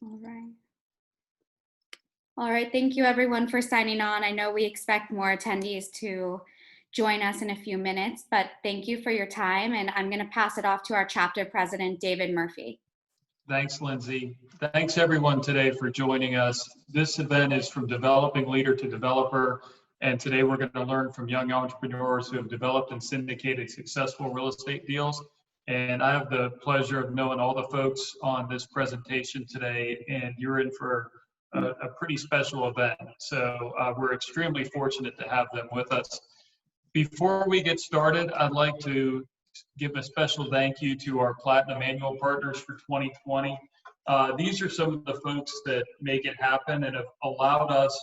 All right. All right, thank you everyone for signing on. I know we expect more attendees to join us in a few minutes, but thank you for your time, and I'm going to pass it off to our chapter president, David Murphy. Thanks, Lindsay. Thanks everyone today for joining us. This event is from developing leader to developer, and today we're going to learn from young entrepreneurs who have developed and syndicated successful real estate deals. And I have the pleasure of knowing all the folks on this presentation today, and you're in for a pretty special event. So we're extremely fortunate to have them with us. Before we get started, I'd like to give a special thank you to our Platinum Annual Partners for 2020. These are some of the folks that make it happen and have allowed us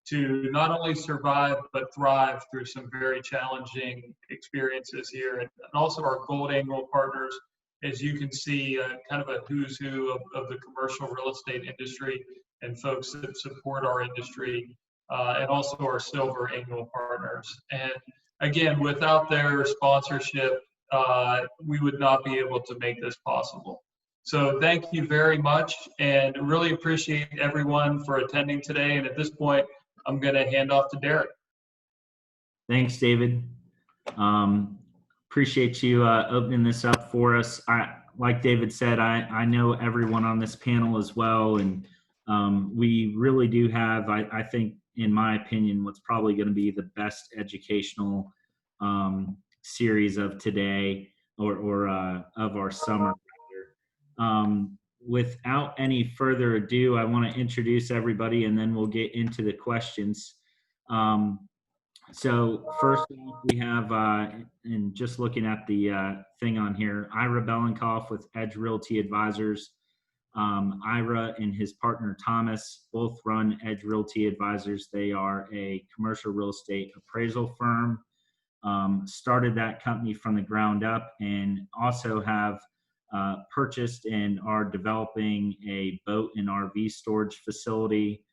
to not only survive, but thrive through some very challenging experiences here. And also our Gold Annual Partners, as you can see, kind of a who's who of the commercial real estate industry and folks that support our industry, and also our Silver Annual Partners. And again, without their sponsorship, we would not be able to make this possible. So thank you very much, and really appreciate everyone for attending today. And at this point, I'm going to hand off to Derek. Thanks, David. Appreciate you opening this up for us. Like David said, I know everyone on this panel as well, and we really do have, I think, in my opinion, what's probably going to be the best educational series of today or of our summer. Without any further ado, I want to introduce everybody, and then we'll get into the questions. So first off, we have, and just looking at the thing on here, Ira Belenkoff with Edge Realty Advisors. Ira and his partner Thomas both run Edge Realty Advisors. They are a commercial real estate appraisal firm. Started that company from the ground up, and also have purchased and are developing a boat and RV storage facility.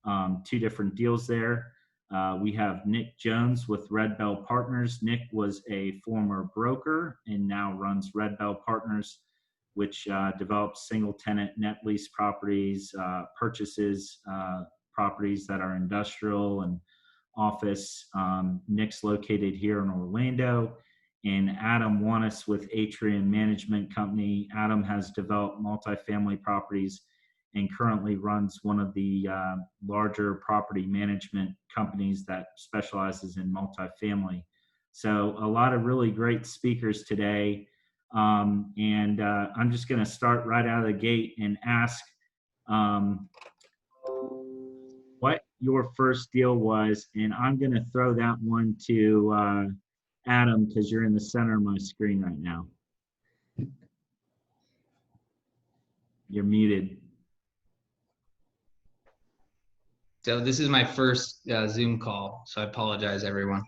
2 different deals there. We have Nick Jones with Red Bell Partners. Nick was a former broker and now runs Red Bell Partners, which develops single tenant net lease properties, purchases properties that are industrial and office. Nick's located here in Orlando. And Adam Wanis with Atrium Management Company. Adam has developed multifamily properties and currently runs one of the larger property management companies that specializes in multifamily. So a lot of really great speakers today. And I'm just going to start right out of the gate and ask what your first deal was. And I'm going to throw that one to Adam, because you're in the center of my screen right now. You're muted. So this is my first Zoom call, so I apologize, everyone.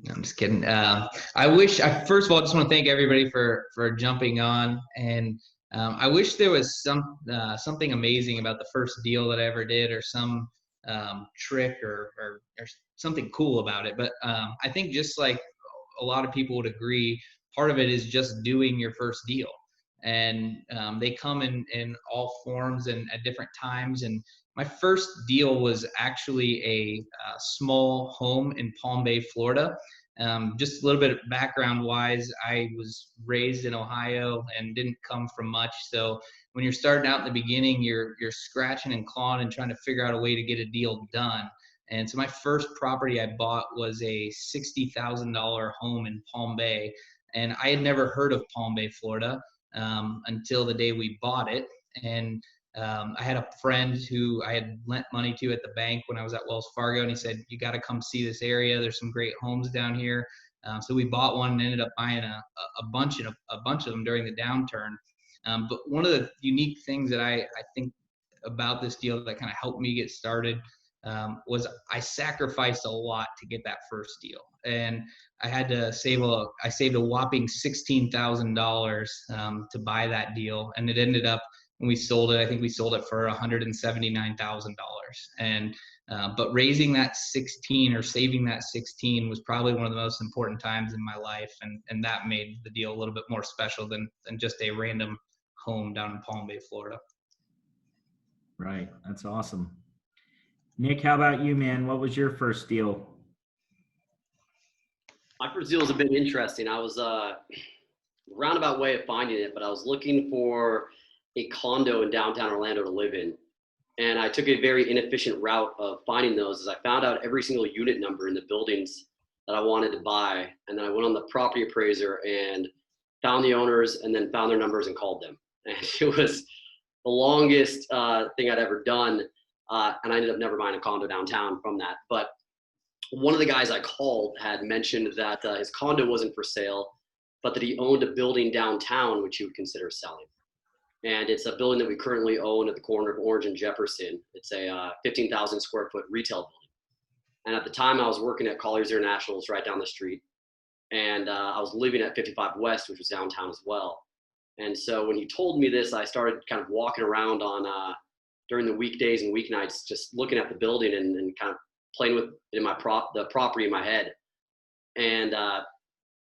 No, I'm just kidding. First of all, I just want to thank everybody for jumping on, and I wish there was something amazing about the first deal that I ever did, or some trick or something cool about it. But I think, just like a lot of people would agree, part of it is just doing your first deal. And they come in all forms and at different times. And my first deal was actually a small home in Palm Bay, Florida. Just a little bit of background wise, I was raised in Ohio and didn't come from much. So when you're starting out in the beginning, you're scratching and clawing and trying to figure out a way to get a deal done. And so my first property I bought was a $60,000 home in Palm Bay. And I had never heard of Palm Bay, Florida, until the day we bought it. And I had a friend who I had lent money to at the bank when I was at Wells Fargo, and he said, "You got to come see this area. There's some great homes down here." So we bought one and ended up buying a bunch of them during the downturn. But one of the unique things that I think about this deal that kind of helped me get started was I sacrificed a lot to get that first deal, and I had to saved a whopping $16,000 to buy that deal, and it ended up, when we sold it, I think we sold it for $179,000. And but raising that 16 or saving that 16 was probably one of the most important times in my life, and that made the deal a little bit more special than just a random home down in Palm Bay, Florida. Right. That's awesome. Nick, how about you, man? What was your first deal? My first deal was a bit interesting. I was roundabout way of finding it, but I was looking for a condo in downtown Orlando to live in. And I took a very inefficient route of finding those as I found out every single unit number in the buildings that I wanted to buy. And then I went on the property appraiser and found the owners and then found their numbers and called them. And it was the longest thing I'd ever done. And I ended up never buying a condo downtown from that. But one of the guys I called had mentioned that his condo wasn't for sale, but that he owned a building downtown, which he would consider selling. And it's a building that we currently own at the corner of Orange and Jefferson. It's a 15,000 square foot retail building. And at the time I was working at Colliers International's right down the street. And I was living at 55 West, which was downtown as well. And so when he told me this, I started kind of walking around on during the weekdays and weeknights, just looking at the building and kind of playing with it in the property in my head. And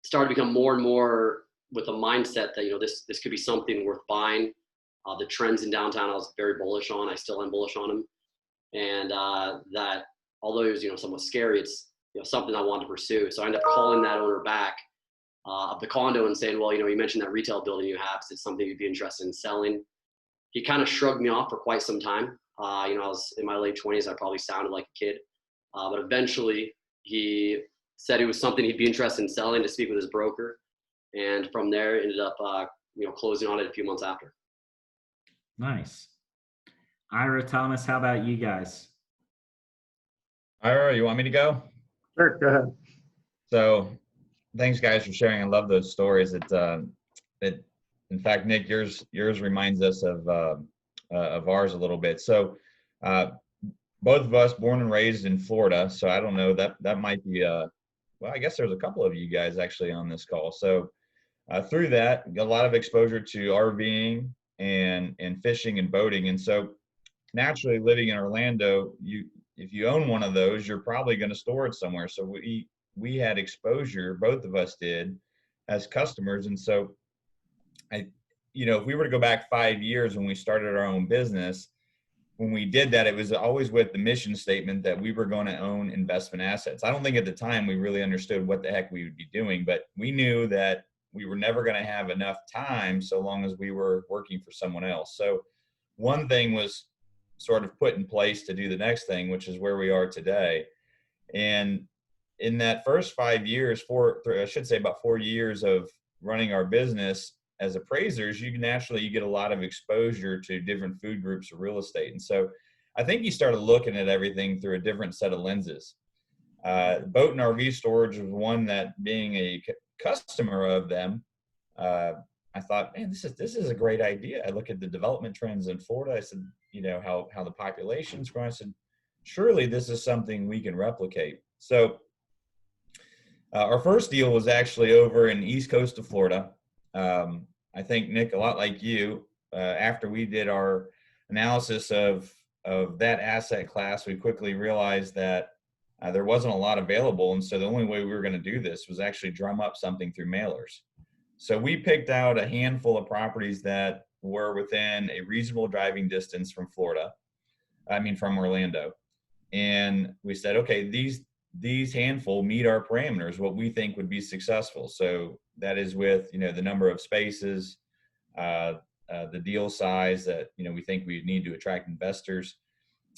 started to become more and more with a mindset that, you know, this could be something worth buying. The trends in downtown I was very bullish on. I still am bullish on them. And that although it was, you know, somewhat scary, it's, you know, something I wanted to pursue. So I ended up calling that owner back of the condo and saying, well, you know, you mentioned that retail building you have. Is it something you'd be interested in selling? He kind of shrugged me off for quite some time. You know, I was in my late 20s. I probably sounded like a kid. But eventually he said it was something he'd be interested in selling, to speak with his broker. And from there ended up, you know, closing on it a few months after. Nice. Ira, Thomas, how about you guys? Ira, you want me to go? Sure, go ahead. So thanks guys for sharing. I love those stories. In fact, Nick, yours reminds us of ours a little bit. So both of us born and raised in Florida. So I don't know, that might be, well, I guess there's a couple of you guys actually on this call. So through that, got a lot of exposure to RVing and fishing and boating. And so naturally living in Orlando, if you own one of those, you're probably going to store it somewhere. So we had exposure, both of us did, as customers. And so you know, if we were to go back 5 years when we started our own business, when we did that, it was always with the mission statement that we were going to own investment assets. I don't think at the time we really understood what the heck we would be doing, but we knew that we were never going to have enough time so long as we were working for someone else. So one thing was sort of put in place to do the next thing, which is where we are today. And in that first 5 years, I should say about 4 years of running our business as appraisers, you get a lot of exposure to different food groups of real estate. And so I think you started looking at everything through a different set of lenses. Boat and RV storage was one that, being a customer of them, I thought, man, this is a great idea. I look at the development trends in Florida. I said, you know, how the population's growing. I said, surely this is something we can replicate. So our first deal was actually over in East Coast of Florida. I think, Nick, a lot like you, after we did our analysis of that asset class, we quickly realized that there wasn't a lot available. And so the only way we were going to do this was actually drum up something through mailers. So we picked out a handful of properties that were within a reasonable driving distance from from Orlando. And we said, okay, these handful meet our parameters, what we think would be successful. So that is with, you know, the number of spaces, the deal size that, you know, we think we need to attract investors.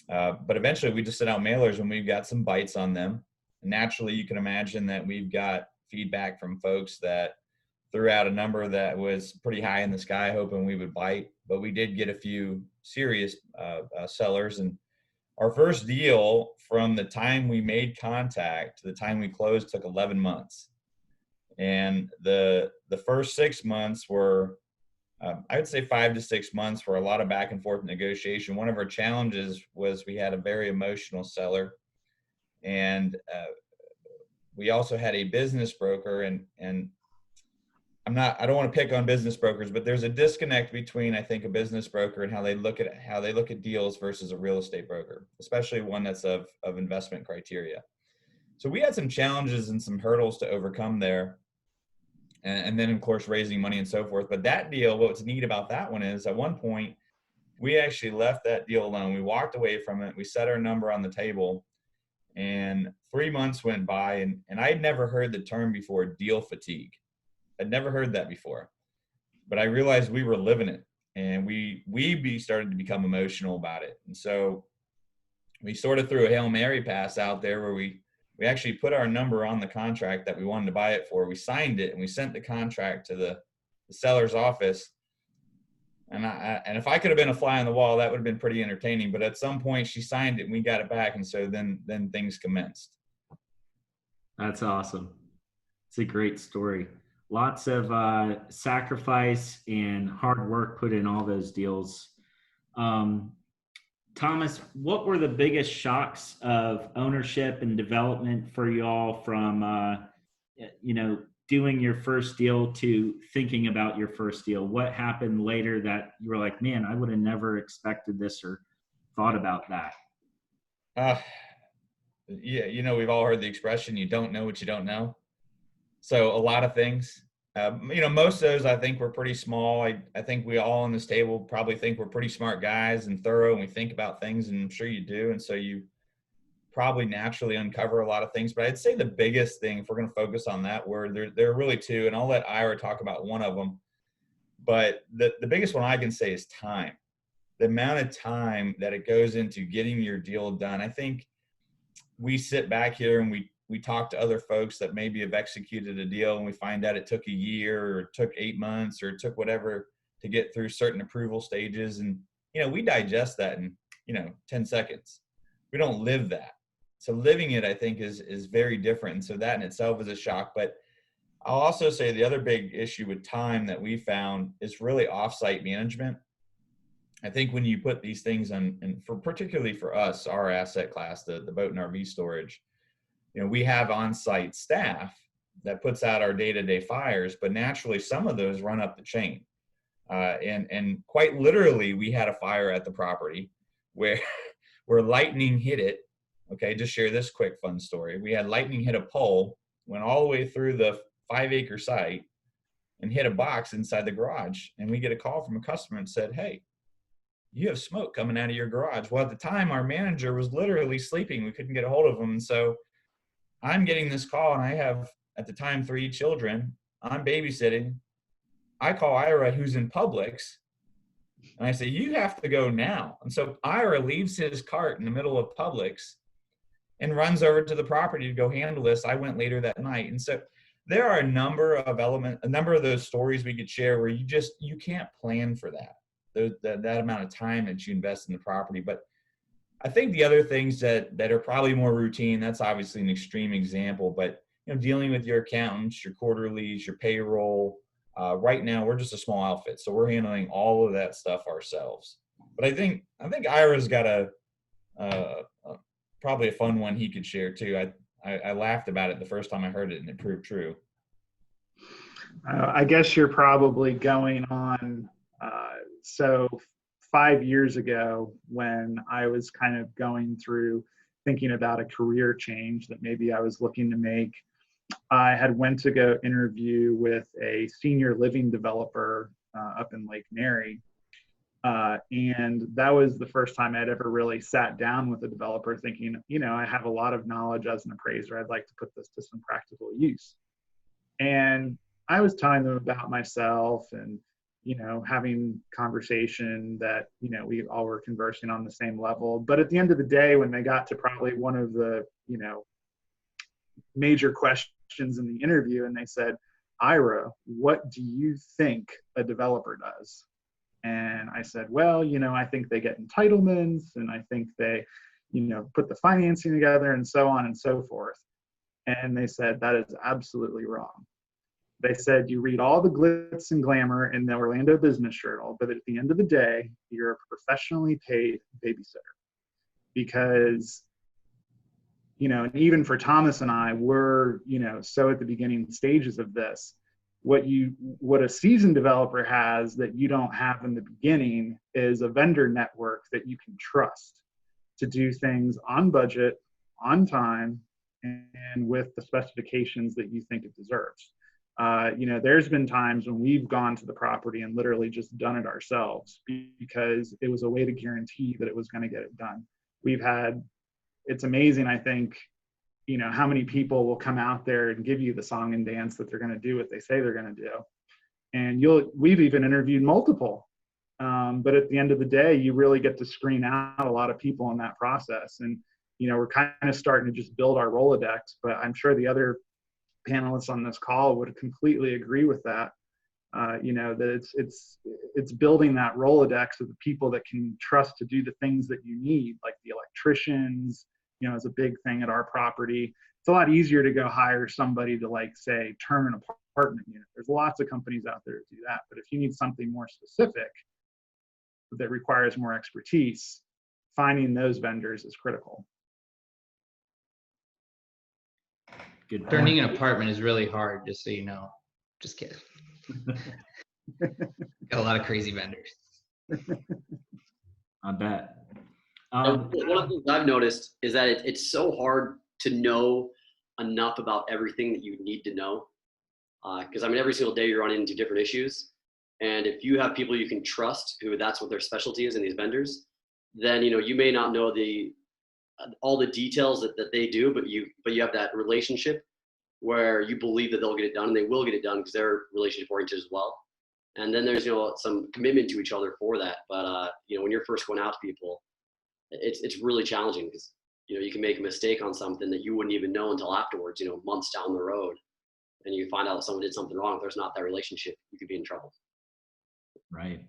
But eventually we just sent out mailers and we've got some bites on them. Naturally, you can imagine that we've got feedback from folks that threw out a number that was pretty high in the sky, hoping we would bite. But we did get a few serious sellers. And our first deal, from the time we made contact to the time we closed, took 11 months. And the first 6 months were, I would say 5 to 6 months, for a lot of back and forth negotiation. One of our challenges was we had a very emotional seller. And we also had a business broker, and I don't want to pick on business brokers, but there's a disconnect between, I think, a business broker and how they look at deals versus a real estate broker, especially one that's of investment criteria. So we had some challenges and some hurdles to overcome there. And then, of course, raising money and so forth. But that deal, what's neat about that one is, at one point, we actually left that deal alone. We walked away from it. We set our number on the table, and 3 months went by, and I'd never heard the term before, deal fatigue. I'd never heard that before, but I realized we were living it, and we started to become emotional about it. And so we sort of threw a Hail Mary pass out there where we actually put our number on the contract that we wanted to buy it for. We signed it, and we sent the contract to the seller's office. And and if I could have been a fly on the wall, that would have been pretty entertaining. But at some point, she signed it, and we got it back, and so then things commenced. That's awesome. It's a great story. Lots of sacrifice and hard work put in all those deals. Thomas, what were the biggest shocks of ownership and development for y'all from, doing your first deal to thinking about your first deal? What happened later that you were like, man, I would have never expected this or thought about that? Yeah, we've all heard the expression, you don't know what you don't know. So a lot of things, most of those I think were pretty small. I think we all on this table probably think we're pretty smart guys and thorough, and we think about things, and I'm sure you do. And so you probably naturally uncover a lot of things. But I'd say the biggest thing, if we're going to focus on that word, there are really two, and I'll let Ira talk about one of them. But the biggest one I can say is time. The amount of time that it goes into getting your deal done. I think we sit back here and we talk to other folks that maybe have executed a deal, and we find out it took a year or it took 8 months or it took whatever to get through certain approval stages. And, we digest that in, 10 seconds. We don't live that. So living it, I think, is very different. And so that in itself is a shock. But I'll also say the other big issue with time that we found is really offsite management. I think when you put these things on, and particularly for us, our asset class, the boat and RV storage, we have on-site staff that puts out our day-to-day fires, but naturally some of those run up the chain. And quite literally, we had a fire at the property where lightning hit it. Okay, just share this quick fun story. We had lightning hit a pole, went all the way through the 5-acre site and hit a box inside the garage. And we get a call from a customer and said, hey, you have smoke coming out of your garage. Well, at the time, our manager was literally sleeping. We couldn't get a hold of him. And so I'm getting this call, and I have, at the time, 3 children. I'm babysitting. I call Ira, who's in Publix, and I say, you have to go now. And so Ira leaves his cart in the middle of Publix and runs over to the property to go handle this. I went later that night. And so there are a number of those stories we could share where you can't plan for that amount of time that you invest in the property. But I think the other things that are probably more routine, that's obviously an extreme example, but dealing with your accountants, your quarterlies, your payroll. Right now, we're just a small outfit, so we're handling all of that stuff ourselves. But I think Ira's got probably a fun one he could share too. I laughed about it the first time I heard it, and it proved true. I guess you're probably going on. So 5 years ago, when I was kind of going through thinking about a career change that maybe I was looking to make, I had went to go interview with a senior living developer up in Lake Mary. And that was the first time I'd ever really sat down with a developer thinking, I have a lot of knowledge as an appraiser. I'd like to put this to some practical use. And I was telling them about myself and, having conversation that, we all were conversing on the same level. But at the end of the day, when they got to probably one of the, major questions in the interview, and they said, Ira, what do you think a developer does? And I said, well, I think they get entitlements, and I think they, put the financing together, and so on and so forth. And they said, that is absolutely wrong. They said, you read all the glitz and glamour in the Orlando Business Journal, but at the end of the day, you're a professionally paid babysitter. Because, and even for Thomas and I, we're, so at the beginning stages of this. What a seasoned developer has that you don't have in the beginning is a vendor network that you can trust to do things on budget, on time, and with the specifications that you think it deserves. There's been times when we've gone to the property and literally just done it ourselves because it was a way to guarantee that it was going to get it done. It's amazing, I think, how many people will come out there and give you the song and dance that they're going to do what they say they're going to do. And we've even interviewed multiple. But at the end of the day, you really get to screen out a lot of people in that process. And, we're kind of starting to just build our Rolodex, but I'm sure the other panelists on this call would completely agree with that. That it's building that Rolodex of the people that can trust to do the things that you need, like the electricians, is a big thing at our property. It's a lot easier to go hire somebody to, like, say, turn an apartment unit. There's lots of companies out there to do that. But if you need something more specific that requires more expertise, finding those vendors is critical. Good point. Turning an apartment is really hard, just so you know. Just kidding. Got a lot of crazy vendors. I bet. One of the things I've noticed is that it's so hard to know enough about everything that you need to know. Because every single day you're running into different issues. And if you have people you can trust, who that's what their specialty is in these vendors, then you may not know all the details that they do, but you have that relationship where you believe that they'll get it done, and they will get it done because they're relationship oriented as well. And then there's some commitment to each other for that. But when you're first going out to people, it's really challenging because you can make a mistake on something that you wouldn't even know until afterwards, months down the road, and you find out that someone did something wrong. If there's not that relationship, you could be in trouble. Right.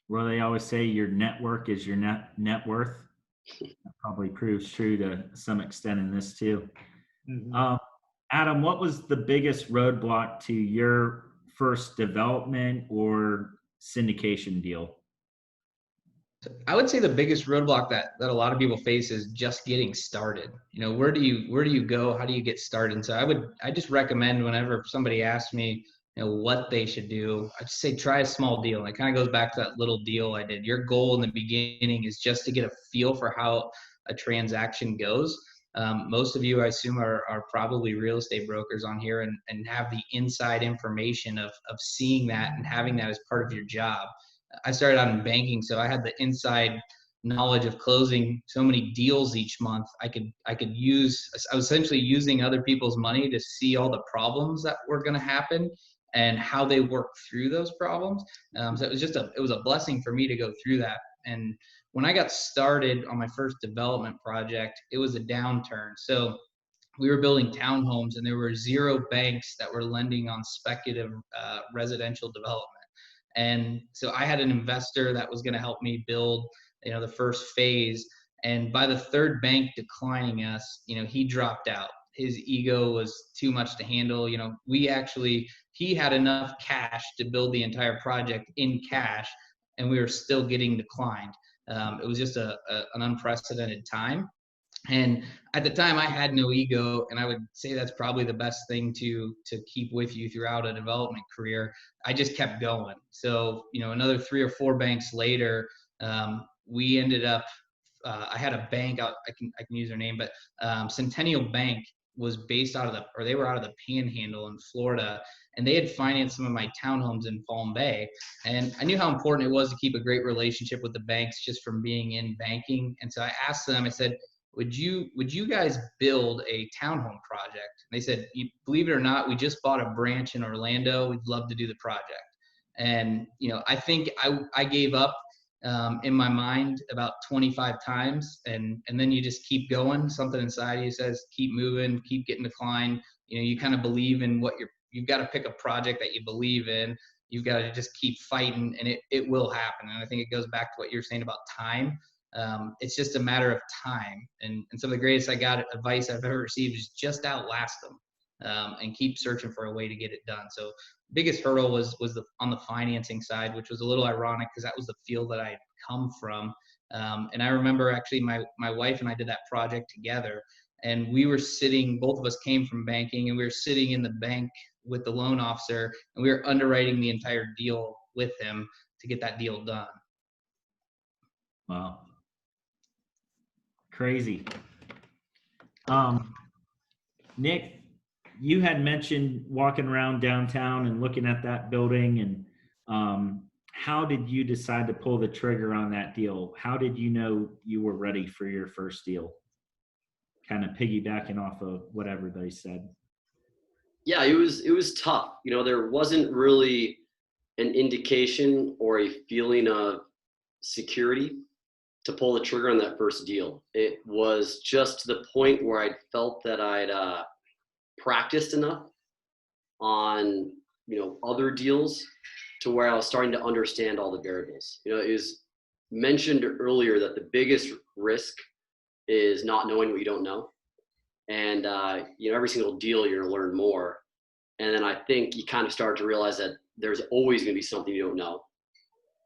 Well, they always say your network is your net worth. That probably proves true to some extent in this too. Mm-hmm. Adam, what was the biggest roadblock to your first development or syndication deal? I would say the biggest roadblock that a lot of people face is just getting started. Where do you go? How do you get started? And so I just recommend, whenever somebody asks me, what they should do, I just say try a small deal. And it kind of goes back to that little deal I did. Your goal in the beginning is just to get a feel for how a transaction goes. Most of you, I assume, are probably real estate brokers on here and have the inside information of seeing that and having that as part of your job. I started out in banking, so I had the inside knowledge of closing so many deals each month. I was essentially using other people's money to see all the problems that were going to happen and how they work through those problems. So it was a blessing for me to go through that. And when I got started on my first development project, it was a downturn. So we were building townhomes, and there were 0 banks that were lending on speculative residential development. And so I had an investor that was going to help me build, the first phase. And by the 3rd bank declining us, he dropped out. His ego was too much to handle. He had enough cash to build the entire project in cash, and we were still getting declined. It was just an unprecedented time. And at the time, I had no ego, and I would say that's probably the best thing to keep with you throughout a development career. I just kept going. So, another 3 or 4 banks later, we ended up. I had a bank. I can use their name, but Centennial Bank was based they were out of the Panhandle in Florida, and they had financed some of my townhomes in Palm Bay. And I knew how important it was to keep a great relationship with the banks just from being in banking. And so I asked them. I said, would you guys build a townhome project? And they said, believe it or not, we just bought a branch in Orlando. We'd love to do the project. And, I think I gave up in my mind about 25 times. And then you just keep going. Something inside you says, keep moving, keep getting declined. You kind of believe in you've got to pick a project that you believe in. You've got to just keep fighting, and it will happen. And I think it goes back to what you're saying about time. It's just a matter of time. And some of the greatest advice I've ever received is just outlast them and keep searching for a way to get it done. So biggest hurdle was on the financing side, which was a little ironic because that was the field that I had come from. And I remember actually my wife and I did that project together, and we were sitting, both of us came from banking, and we were sitting in the bank with the loan officer, and we were underwriting the entire deal with him to get that deal done. Wow. Crazy. Nick, you had mentioned walking around downtown and looking at that building, and how did you decide to pull the trigger on that deal? How did you know you were ready for your first deal? Kind of piggybacking off of what everybody said. Yeah, it was tough. You know, there wasn't really an indication or a feeling of security to pull the trigger on that first deal. It was just to the point where I felt that I'd practiced enough on, you know, other deals to where I was starting to understand all the variables. You know, it was mentioned earlier that the biggest risk is not knowing what you don't know. And, you know, every single deal you're gonna learn more. And then I think you kind of start to realize that there's always gonna be something you don't know.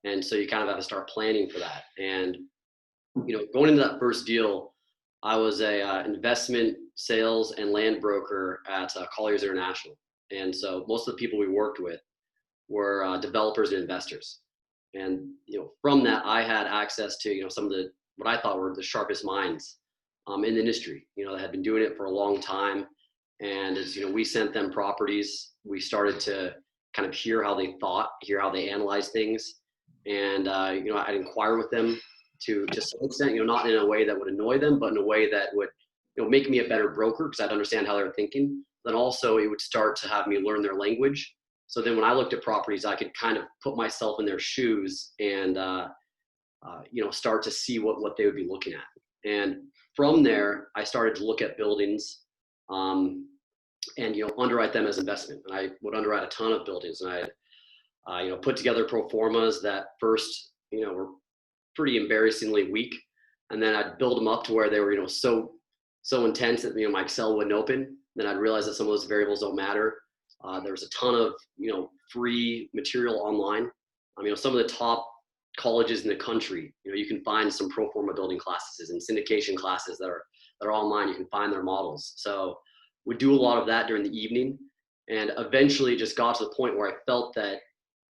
And so you kind of have to start planning for that. And, you know, going into that first deal, I was a investment sales and land broker at Colliers International. And so most of the people we worked with were developers and investors. And, you know, from that, I had access to, you know, some of the, what I thought were the sharpest minds in the industry, you know, that had been doing it for a long time. And as, you know, we sent them properties, we started to kind of hear how they thought, hear how they analyzed things. And, you know, I'd inquire with them to some extent, you know, not in a way that would annoy them, but in a way that would, you know, make me a better broker because I'd understand how they were thinking. Then also it would start to have me learn their language. So then when I looked at properties, I could kind of put myself in their shoes and, you know, start to see what they would be looking at. And from there, I started to look at buildings and, you know, underwrite them as investment. And I would underwrite a ton of buildings, and I, you know, put together pro formas that first, you know, were pretty embarrassingly weak. And then I'd build them up to where they were, you know, so intense that, you know, my Excel wouldn't open. Then I'd realize that some of those variables don't matter. There was a ton of, you know, free material online. You know, some of the top colleges in the country, you know, you can find some pro forma building classes and syndication classes that are online. You can find their models. So we do a lot of that during the evening. And eventually it just got to the point where I felt that,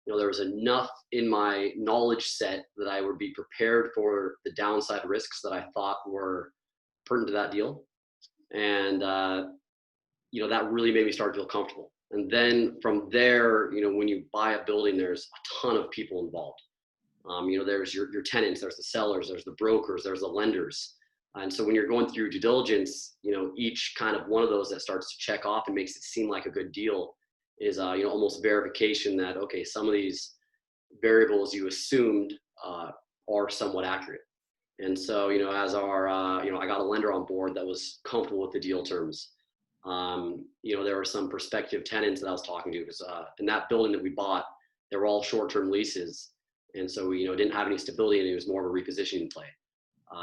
you know, there was enough in my knowledge set that I would be prepared for the downside risks that I thought were pertinent to that deal. And, you know, that really made me start to feel comfortable. And then from there, you know, when you buy a building, there's a ton of people involved. You know, there's your tenants, there's the sellers, there's the brokers, there's the lenders. And so when you're going through due diligence, you know, each kind of one of those that starts to check off and makes it seem like a good deal is, you know, almost verification that, okay, some of these variables you assumed are somewhat accurate. And so, you know, as our, you know, I got a lender on board that was comfortable with the deal terms. You know, there were some prospective tenants that I was talking to because in that building that we bought, they were all short-term leases. And so we, you know, didn't have any stability, and it was more of a repositioning play.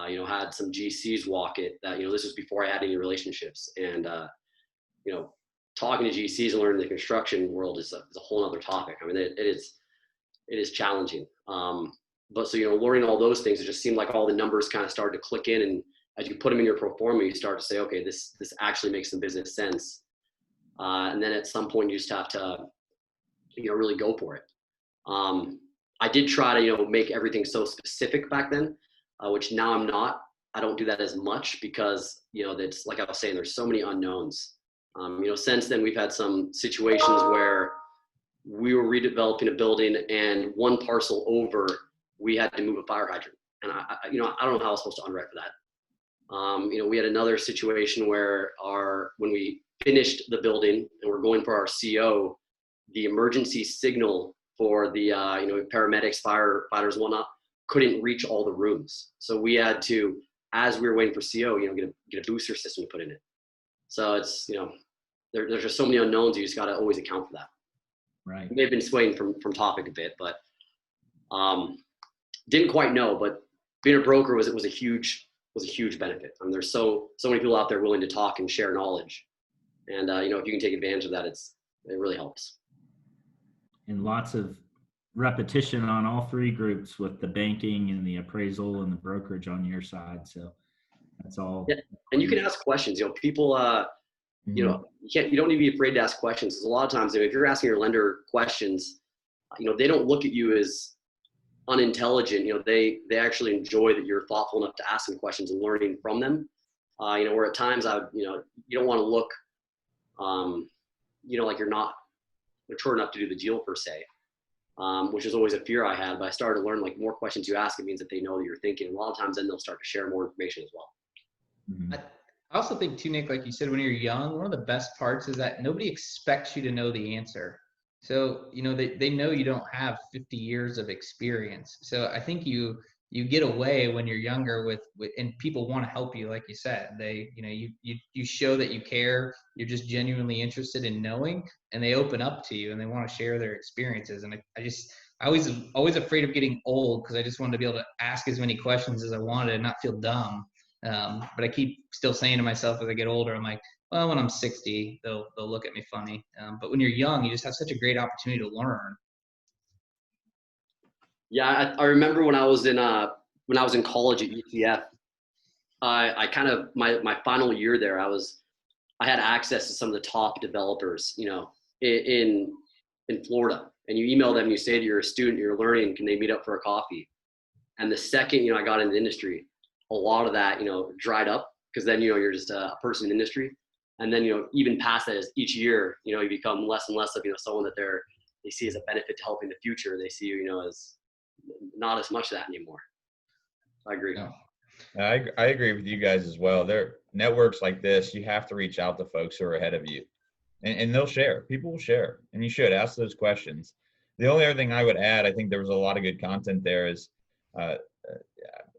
You know, had some GCs walk it that, you know, this was before I had any relationships. And, you know, talking to GCs and learning the construction world is a whole other topic. I mean, it is challenging. But so, you know, learning all those things, it just seemed like all the numbers kind of started to click in. And as you put them in your pro forma, you start to say, okay, this actually makes some business sense. And then at some point you just have to, you know, really go for it. I did try to, you know, make everything so specific back then, which now I'm not. I don't do that as much because, you know, that's like I was saying, there's so many unknowns. You know, since then we've had some situations where we were redeveloping a building and one parcel over, we had to move a fire hydrant. And you know, I don't know how I was supposed to underwrite for that. You know, we had another situation where when we finished the building and we're going for our CO, the emergency signal for the, you know, paramedics, firefighters, whatnot, couldn't reach all the rooms. So we had to, as we were waiting for CO, you know, get a booster system to put in it. So it's, you know, there's just so many unknowns. You just got to always account for that. Right. May have been swaying from topic a bit, but didn't quite know. But being a broker was a huge benefit. I mean, there's so many people out there willing to talk and share knowledge, and you know, if you can take advantage of that, it really helps. And lots of repetition on all three groups with the banking and the appraisal and the brokerage on your side. So that's all. Yeah. And you can ask questions. You know, people. You know, you don't need to be afraid to ask questions. Because a lot of times, if you're asking your lender questions, you know, they don't look at you as unintelligent. You know, they actually enjoy that you're thoughtful enough to ask them questions and learning from them. You know, where at times you know, you don't want to look like you're not mature enough to do the deal per se, which is always a fear I had. But I started to learn, like, more questions you ask, it means that they know that you're thinking. And a lot of times then they'll start to share more information as well. Mhm. I also think too, Nick, like you said, when you're young, one of the best parts is that nobody expects you to know the answer. So, they know you don't have 50 years of experience. So I think you get away when you're younger with and people want to help you. Like you said, you show that you care, you're just genuinely interested in knowing, and they open up to you and they want to share their experiences. And I was always afraid of getting old because I just wanted to be able to ask as many questions as I wanted and not feel dumb. But I keep still saying to myself as I get older, I'm like, well, when I'm 60, they'll look at me funny. But when you're young, you just have such a great opportunity to learn. Yeah, I remember when I was in college at UCF, I kind of my final year there, I had access to some of the top developers, in Florida. And you email them, you say to you're a student, you're learning, can they meet up for a coffee? And the second, I got into the industry, a lot of that, dried up, because then, you're just a person in the industry. And then, even past that, as each year, you become less and less of, someone that they see as a benefit to helping the future. They see you, as not as much of that anymore. I agree. Yeah. I agree with you guys as well. There networks like this, you have to reach out to folks who are ahead of you, and they'll share. People will share, and you should ask those questions. The only other thing I would add, I think there was a lot of good content there, is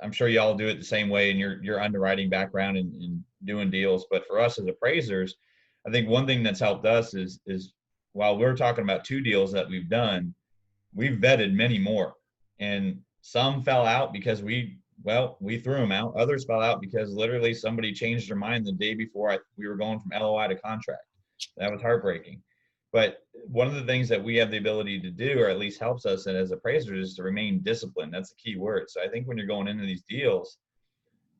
I'm sure y'all do it the same way in your underwriting background and doing deals. But for us as appraisers, I think one thing that's helped us is while we're talking about 2 deals that we've done, we've vetted many more, and some fell out because we threw them out. Others fell out because literally somebody changed their mind the day before we were going from LOI to contract. That was heartbreaking. But one of the things that we have the ability to do, or at least helps us as appraisers, is to remain disciplined. That's the key word. So I think when you're going into these deals,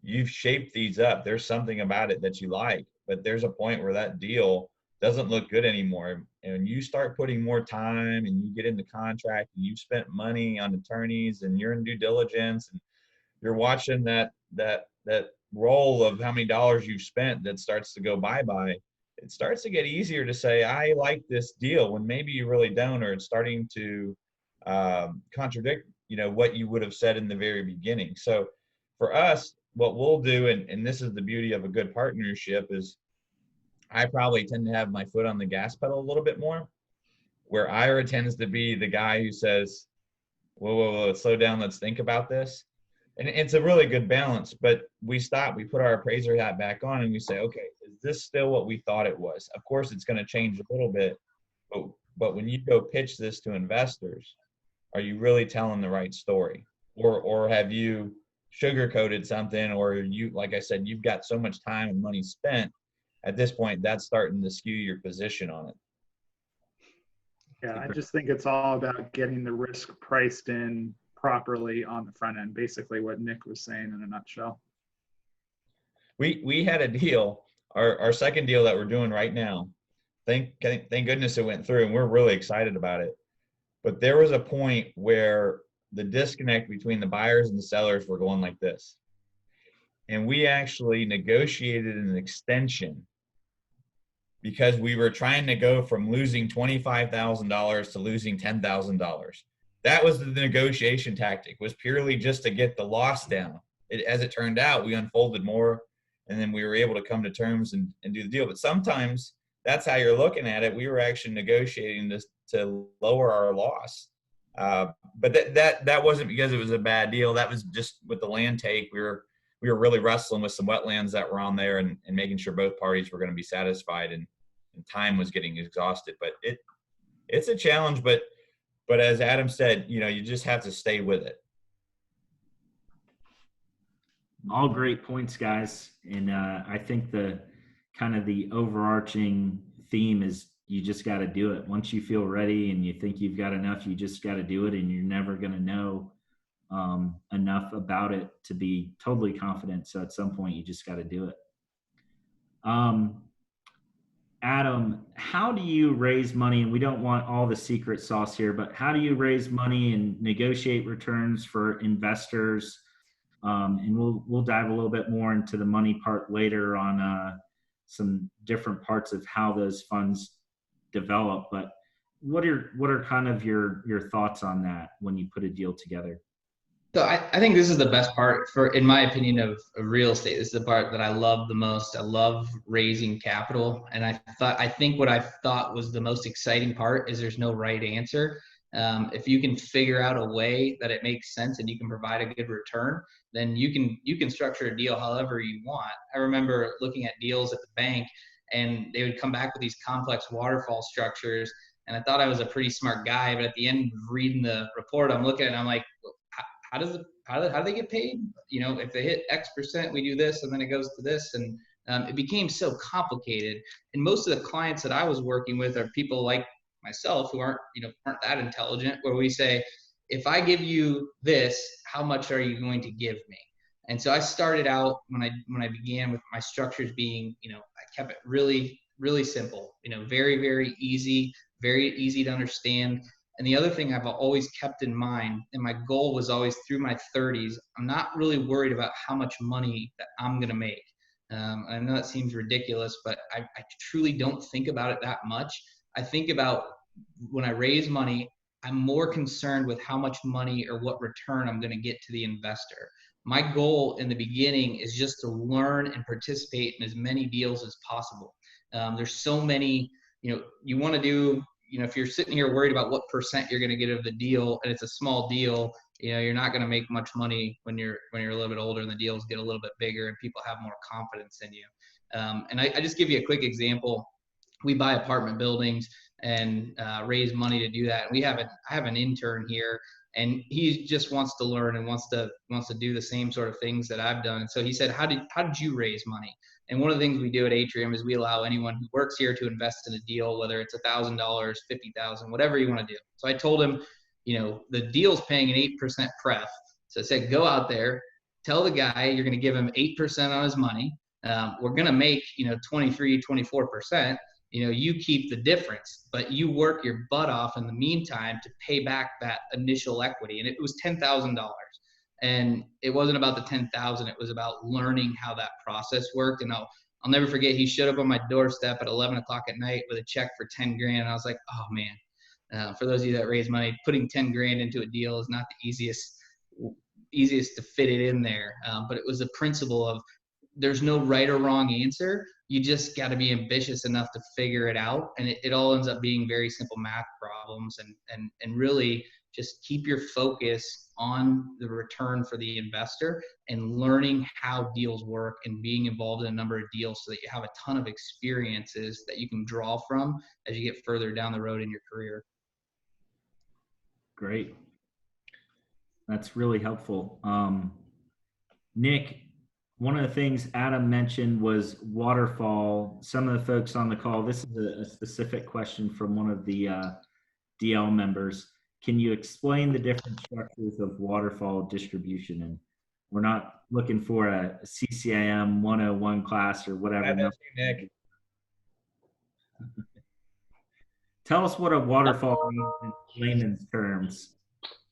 you've shaped these up. There's something about it that you like, but there's a point where that deal doesn't look good anymore. And you start putting more time and you get into contract and you've spent money on attorneys and you're in due diligence and you're watching that roll of how many dollars you've spent that starts to go bye-bye. It starts to get easier to say, I like this deal, when maybe you really don't, or it's starting to contradict, what you would have said in the very beginning. So for us, what we'll do, and this is the beauty of a good partnership, is I probably tend to have my foot on the gas pedal a little bit more, where Ira tends to be the guy who says, whoa, slow down, let's think about this. And it's a really good balance, but we stop, we put our appraiser hat back on and we say, okay, is this still what we thought it was? Of course, it's going to change a little bit, but when you go pitch this to investors, are you really telling the right story? Or have you sugarcoated something, or like I said, you've got so much time and money spent, at this point, that's starting to skew your position on it. Yeah, I just think it's all about getting the risk priced in properly on the front end, basically what Nick was saying in a nutshell. We had a deal, our second deal that we're doing right now. Thank goodness it went through, and we're really excited about it. But there was a point where the disconnect between the buyers and the sellers were going like this. And we actually negotiated an extension because we were trying to go from losing $25,000 to losing $10,000. That was the negotiation tactic, was purely just to get the loss down. As it turned out, we unfolded more, and then we were able to come to terms and do the deal. But sometimes that's how you're looking at it. We were actually negotiating this to lower our loss. But that wasn't because it was a bad deal. That was just with the land take. We were really wrestling with some wetlands that were on there and making sure both parties were going to be satisfied, and time was getting exhausted. But it's a challenge, but as Adam said, you just have to stay with it. All great points, guys. And I think the kind of the overarching theme is you just got to do it. Once you feel ready and you think you've got enough, you just got to do it, and you're never going to know enough about it to be totally confident. So at some point, you just got to do it. Adam, how do you raise money? And we don't want all the secret sauce here, but how do you raise money and negotiate returns for investors? And we'll dive a little bit more into the money part later on some different parts of how those funds develop, but what are kind of your thoughts on that when you put a deal together? So I think this is the best part in my opinion, of real estate. This is the part that I love the most. I love raising capital. And I think what I thought was the most exciting part is there's no right answer. If you can figure out a way that it makes sense and you can provide a good return, then you can structure a deal however you want. I remember looking at deals at the bank, and they would come back with these complex waterfall structures. And I thought I was a pretty smart guy, but at the end of reading the report, I'm looking at it and I'm like, how do they get paid? You know, if they hit X percent, we do this, and then it goes to this. And it became so complicated. And most of the clients that I was working with are people like myself who aren't that intelligent, where we say, if I give you this, how much are you going to give me? And so I started out when I began with my structures being, I kept it really, really simple, very, very easy to understand. And the other thing I've always kept in mind, and my goal was always through my 30s, I'm not really worried about how much money that I'm going to make. I know that seems ridiculous, but I truly don't think about it that much. I think about when I raise money, I'm more concerned with how much money or what return I'm going to get to the investor. My goal in the beginning is just to learn and participate in as many deals as possible. There's so many, you want to do, if you're sitting here worried about what percent you're going to get of the deal, and it's a small deal, you're not going to make much money when you're a little bit older and the deals get a little bit bigger and people have more confidence in you. And I just give you a quick example. We buy apartment buildings and raise money to do that. And I have an intern here, and he just wants to learn and wants to do the same sort of things that I've done. And so he said, how did you raise money? And one of the things we do at Atrium is we allow anyone who works here to invest in a deal, whether it's $1,000, $50,000, whatever you want to do. So I told him, the deal's paying an 8% pref. So I said, go out there, tell the guy you're going to give him 8% on his money. We're going to make, 23, 24%. You keep the difference, but you work your butt off in the meantime to pay back that initial equity. And it was $10,000. And it wasn't about the 10,000. It was about learning how that process worked. And I'll never forget, he showed up on my doorstep at 11 o'clock at night with a check for 10 grand. And I was like, oh man, for those of you that raise money, putting 10 grand into a deal is not the easiest to fit it in there. But it was the principle of there's no right or wrong answer. You just got to be ambitious enough to figure it out. And it all ends up being very simple math problems, and really just keep your focus on the return for the investor and learning how deals work and being involved in a number of deals so that you have a ton of experiences that you can draw from as you get further down the road in your career. Great. That's really helpful. Nick, one of the things Adam mentioned was waterfall. Some of the folks on the call, this is a specific question from one of the DL members. Can you explain the different structures of waterfall distribution? And we're not looking for a CCIM 101 class or whatever. That's Nick. Tell us what a waterfall means in layman's terms.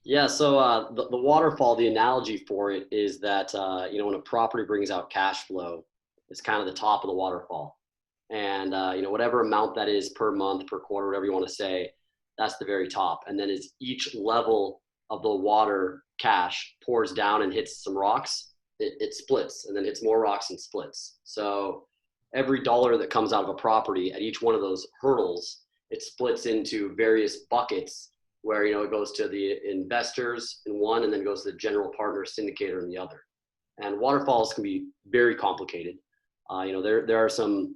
Yeah, so the waterfall, the analogy for it is that, when a property brings out cash flow, it's kind of the top of the waterfall. And, whatever amount that is per month, per quarter, whatever you want to say, that's the very top. And then as each level of the water cash pours down and hits some rocks, it splits, and then hits more rocks and splits. So every dollar that comes out of a property at each one of those hurdles, it splits into various buckets where, it goes to the investors in one, and then goes to the general partner syndicator in the other. And waterfalls can be very complicated. There are some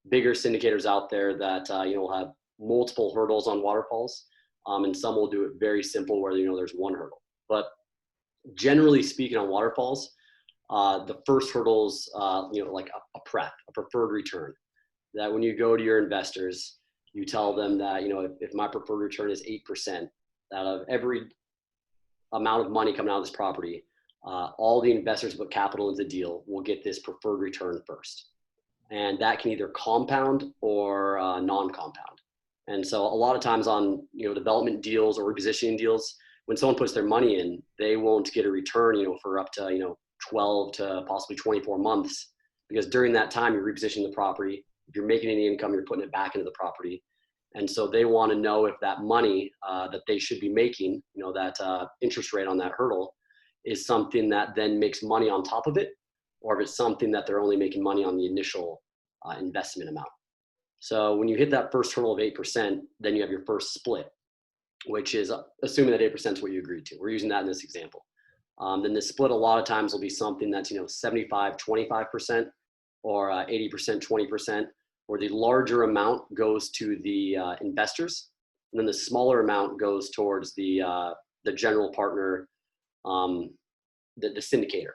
bigger syndicators out there that, will have multiple hurdles on waterfalls. And some will do it very simple where, there's one hurdle. But generally speaking on waterfalls, the first hurdle's, like a pref, a preferred return. That when you go to your investors, you tell them that, if my preferred return is 8%, out of every amount of money coming out of this property, all the investors who put capital into the deal will get this preferred return first. And that can either compound or non-compound. And so a lot of times on, development deals or repositioning deals, when someone puts their money in, they won't get a return, for up to, 12 to possibly 24 months, because during that time you're repositioning the property, if you're making any income, you're putting it back into the property. And so they want to know if that money that they should be making, you know, that interest rate on that hurdle is something that then makes money on top of it, or if it's something that they're only making money on the initial investment amount. So when you hit that first hurdle of 8%, then you have your first split, which is assuming that 8% is what you agreed to. We're using that in this example. Then the split a lot of times will be something that's, you know, 75, 25% or 80%, 20%, where the larger amount goes to the investors, and then the smaller amount goes towards the general partner, the syndicator.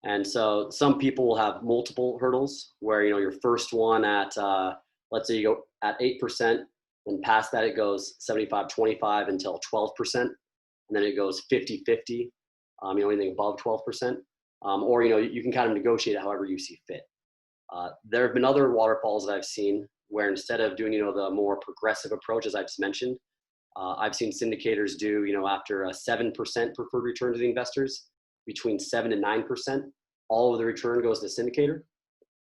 And so some people will have multiple hurdles where, you know, your first one at, let's say you go at 8%, and past that it goes 75, 25 until 12%. And then it goes 50, 50, you know, anything above 12%. Or, you know, you can kind of negotiate it however you see fit. There have been other waterfalls that I've seen where instead of doing, you know, the more progressive approach, as I've just mentioned, I've seen syndicators do, you know, after a 7% preferred return to the investors, between 7 and 9%, all of the return goes to the syndicator.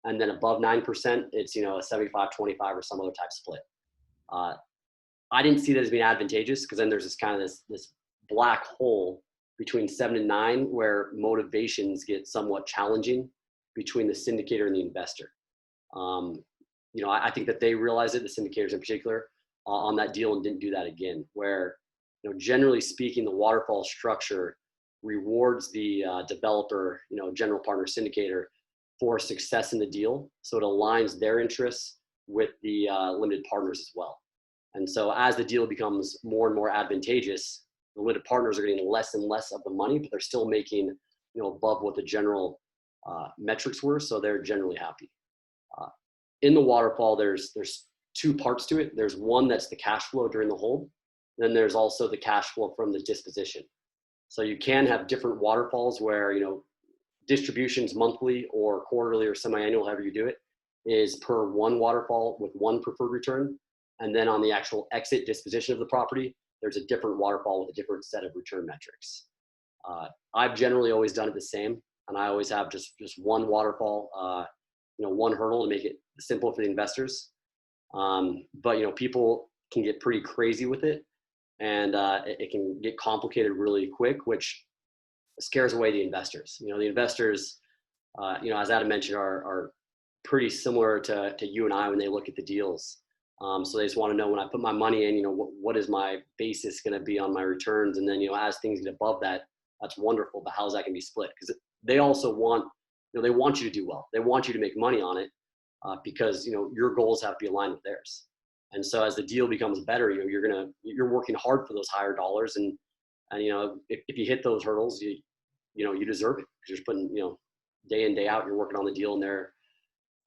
And then above 9%, it's, you know, a 75, 25 or some other type split. I didn't see that as being advantageous, because then there's this kind of this black hole between 7 and 9 where motivations get somewhat challenging between the syndicator and the investor. You know, I think that they realized it, the syndicators in particular, on that deal, and didn't do that again, where, you know, generally speaking, the waterfall structure rewards the developer, you know, general partner syndicator for success in the deal. So it aligns their interests with the limited partners as well. And so as the deal becomes more and more advantageous, the limited partners are getting less and less of the money, but they're still making, you know, above what the general metrics were. So they're generally happy. In the waterfall, there's two parts to it. There's one that's the cash flow during the hold. Then there's also the cash flow from the disposition. So you can have different waterfalls where, you know, distributions monthly or quarterly or semi-annual, however you do it, is per one waterfall with one preferred return. And then on the actual exit disposition of the property, there's a different waterfall with a different set of return metrics. I've generally always done it the same, and I always have just one waterfall, you know, one hurdle to make it simple for the investors. But, you know, people can get pretty crazy with it, and it can get complicated really quick, which scares away the investors. You know, the investors, you know, as Adam mentioned, are pretty similar to you and I when they look at the deals. So they just want to know, when I put my money in, you know, what is my basis going to be on my returns? And then, you know, as things get above that, that's wonderful, but how's that going to be split? Because they also want, you know, they want you to do well. They want you to make money on it because, you know, your goals have to be aligned with theirs. And so as the deal becomes better, you know, you're working hard for those higher dollars. And you know, if you hit those hurdles, you know, you deserve it, because you're putting, you know, day in, day out, you're working on the deal, and they're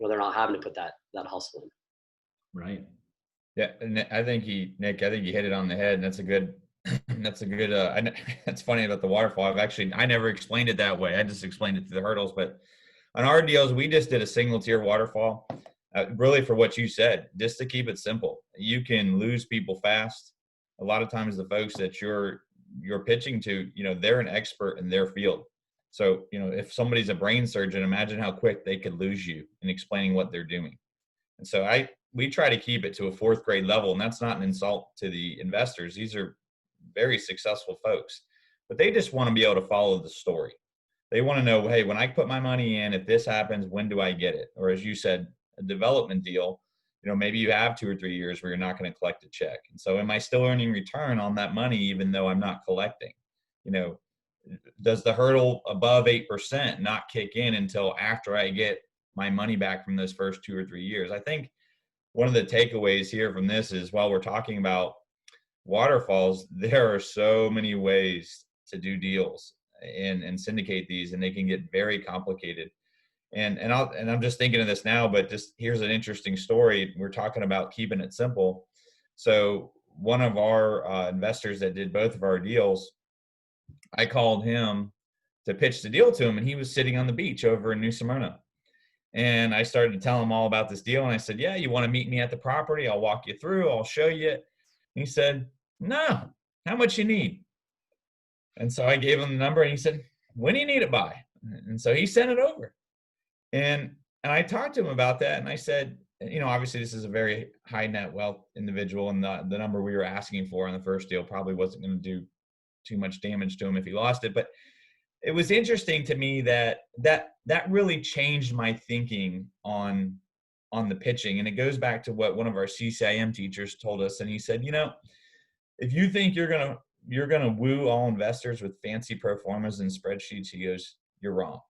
not having to put that hustle in. Right. Yeah, and I think Nick, I think you hit it on the head, and that's a good. That's funny about the waterfall. I never explained it that way. I just explained it through the hurdles. But on our deals, we just did a single tier waterfall, really for what you said, just to keep it simple. You can lose people fast. A lot of times, the folks that you're pitching to, you know, they're an expert in their field. So, you know, if somebody's a brain surgeon, imagine how quick they could lose you in explaining what they're doing. And so we try to keep it to a fourth grade level, and that's not an insult to the investors. These are very successful folks, but they just want to be able to follow the story. They want to know, hey, when I put my money in, if this happens, when do I get it? Or as you said, a development deal, you know, maybe you have 2 or 3 years where you're not going to collect a check. And so am I still earning return on that money, even though I'm not collecting? You know, does the hurdle above 8% not kick in until after I get my money back from those first 2 or 3 years? I think one of the takeaways here from this is, while we're talking about waterfalls, there are so many ways to do deals and syndicate these, and they can get very complicated. And I'm just thinking of this now, but just here's an interesting story. We're talking about keeping it simple. So one of our investors that did both of our deals, I called him to pitch the deal to him, and he was sitting on the beach over in New Smyrna. And I started to tell him all about this deal. And I said, yeah, you want to meet me at the property? I'll walk you through. I'll show you. And he said, no, how much you need? And so I gave him the number, and he said, when do you need it by? And so he sent it over. And I talked to him about that. And I said, obviously this is a very high net wealth individual, and the number we were asking for on the first deal probably wasn't going to do too much damage to him if he lost it. But it was interesting to me that really changed my thinking on the pitching. And it goes back to what one of our CCIM teachers told us. And he said, if you think you're going to woo all investors with fancy pro formas and spreadsheets, he goes, you're wrong.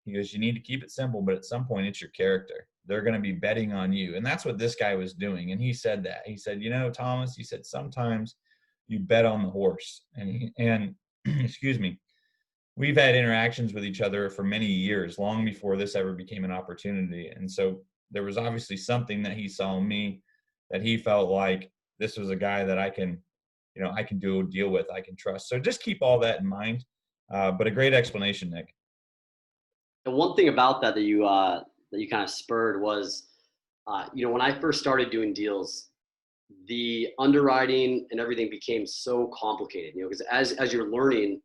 He goes, you need to keep it simple, but at some point it's your character. They're going to be betting on you. And that's what this guy was doing. And he said that. He said, Thomas, he said, sometimes you bet on the horse. And excuse me, we've had interactions with each other for many years, long before this ever became an opportunity. And so there was obviously something that he saw in me that he felt like this was a guy that I can do a deal with, I can trust. So just keep all that in mind. But a great explanation, Nick. And one thing about that you kind of spurred was, when I first started doing deals, the underwriting and everything became so complicated, because as you're learning,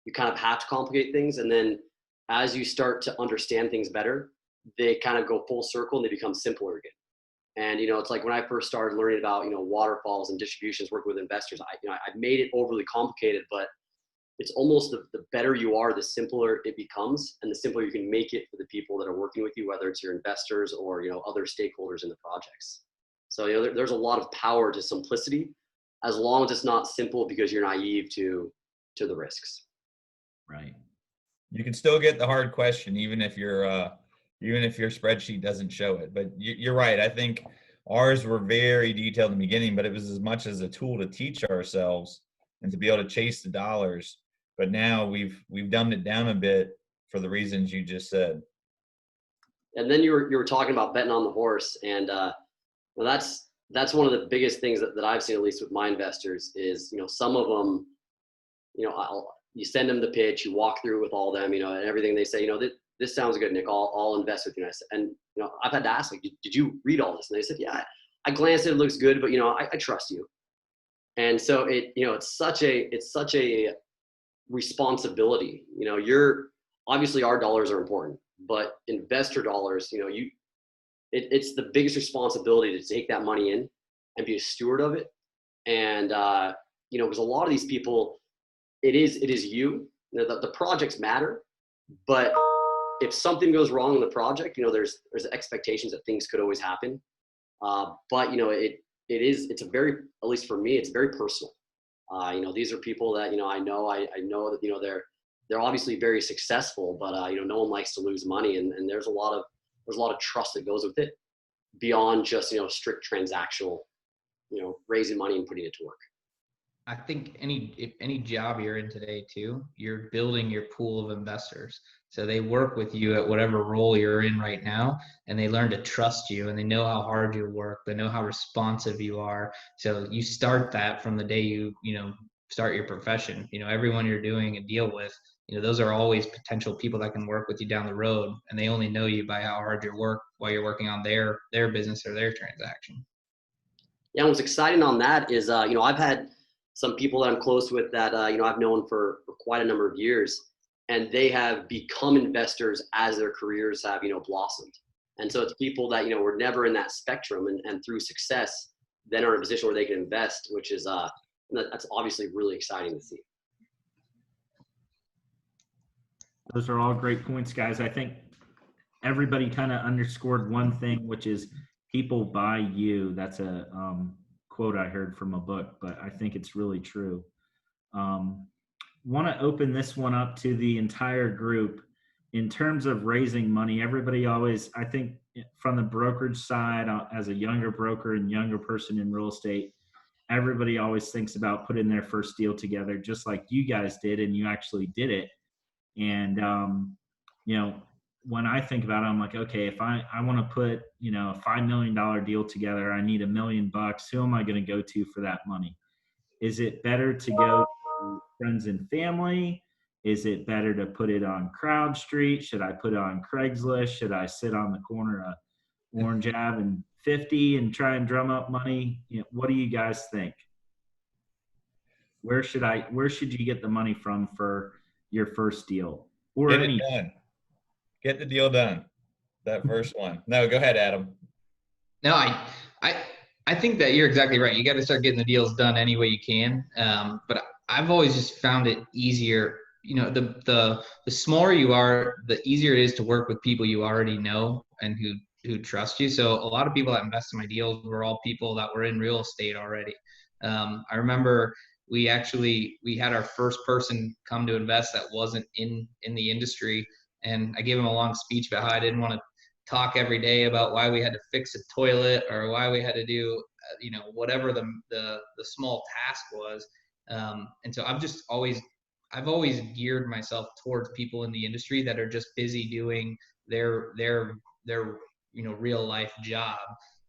you kind of have to complicate things. And then as you start to understand things better, they kind of go full circle and they become simpler again. And, it's like when I first started learning about, waterfalls and distributions, working with investors, I made it overly complicated, but it's almost the better you are, the simpler it becomes, and the simpler you can make it for the people that are working with you, whether it's your investors or, other stakeholders in the projects. So, there's a lot of power to simplicity, as long as it's not simple because you're naive to the risks. Right. You can still get the hard question, even if your spreadsheet doesn't show it. But you're right. I think ours were very detailed in the beginning, but it was as much as a tool to teach ourselves and to be able to chase the dollars. But now we've dumbed it down a bit for the reasons you just said. And then you were talking about betting on the horse, and that's one of the biggest things that I've seen, at least with my investors, is some of them, you send them the pitch, you walk through with all of them, and everything they say, this sounds good, Nick. I'll invest with you. And I've had to ask, like, did you read all this? And they said, yeah, I glanced at it, looks good, but I trust you. And so it's such a responsibility. You're obviously, our dollars are important, but investor dollars, it's the biggest responsibility to take that money in and be a steward of it. And because a lot of these people, it is you. The projects matter, but if something goes wrong in the project, there's expectations that things could always happen. But it's a very, at least for me, it's very personal. These are people that, I know that, they're obviously very successful, but no one likes to lose money. And there's a lot of trust that goes with it beyond just, strict transactional, raising money and putting it to work. I think any job you're in today too, you're building your pool of investors. So they work with you at whatever role you're in right now, and they learn to trust you, and they know how hard you work. They know how responsive you are. So you start that from the day you start your profession. Everyone you're doing a deal with, those are always potential people that can work with you down the road, and they only know you by how hard you work while you're working on their business or their transaction. Yeah, what's exciting on that is, I've had some people that I'm close with that, I've known for quite a number of years, and they have become investors as their careers have, blossomed. And so it's people that, were never in that spectrum, and through success, then are in a position where they can invest, which is, that's obviously really exciting to see. Those are all great points, guys. I think everybody kind of underscored one thing, which is people buy you. That's a quote I heard from a book, but I think it's really true. Want to open this one up to the entire group in terms of raising money. Everybody always, I think from the brokerage side, as a younger broker and younger person in real estate, everybody always thinks about putting their first deal together, just like you guys did, and you actually did it. And, when I think about it, I'm like, okay, if I want to put, a $5 million deal together, I need $1 million. Who am I going to go to for that money? Is it better to go to friends and family? Is it better to put it on Crowd Street? Should I put it on Craigslist? Should I sit on the corner of Orange Ave and 50 and try and drum up money? What do you guys think? Where should you get the money from for your first deal? Or Get it done. Get the deal done. That first one. No, go ahead, Adam. No, I, I think that you're exactly right. You got to start getting the deals done any way you can. But I've always just found it easier. You know, the smaller you are, the easier it is to work with people you already know and who trust you. So a lot of people that invest in my deals were all people that were in real estate already. I remember we had our first person come to invest that wasn't in the industry, and I gave him a long speech about how I didn't want to talk every day about why we had to fix a toilet or why we had to do whatever the small task was. And so I've always geared myself towards people in the industry that are just busy doing their real life job.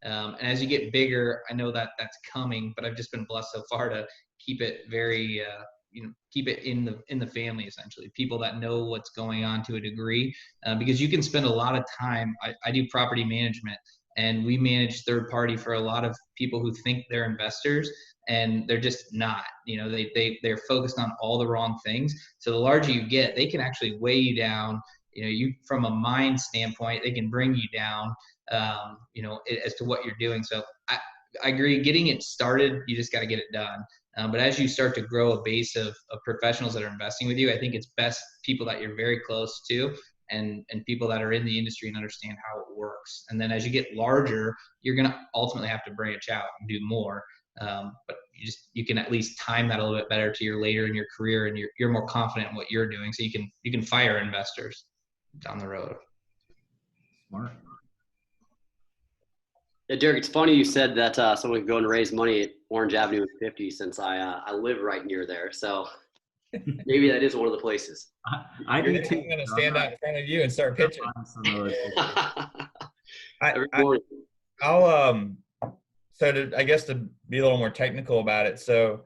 And as you get bigger, I know that that's coming, but I've just been blessed so far to keep it very keep it in the family, essentially, people that know what's going on to a degree, because you can spend a lot of time. I do property management, and we manage third party for a lot of people who think they're investors, and they're just not. They're focused on all the wrong things. So the larger you get, they can actually weigh you down. You from a mind standpoint, they can bring you down, as to what you're doing. So I agree. Getting it started, you just got to get it done. But as you start to grow a base of professionals that are investing with you, I think it's best people that you're very close to, and people that are in the industry and understand how it works. And then as you get larger, you're going to ultimately have to branch out and do more. But you can at least time that a little bit better to your later in your career, and you're more confident in what you're doing, so you can fire investors down the road. Smart. Yeah, Derek, it's funny you said that someone could go and raise money at Orange Avenue at 50, since I live right near there. So maybe that is one of the places. I do too. I'm going to stand out in front of you and start pitching. Every morning. I guess to be a little more technical about it. So,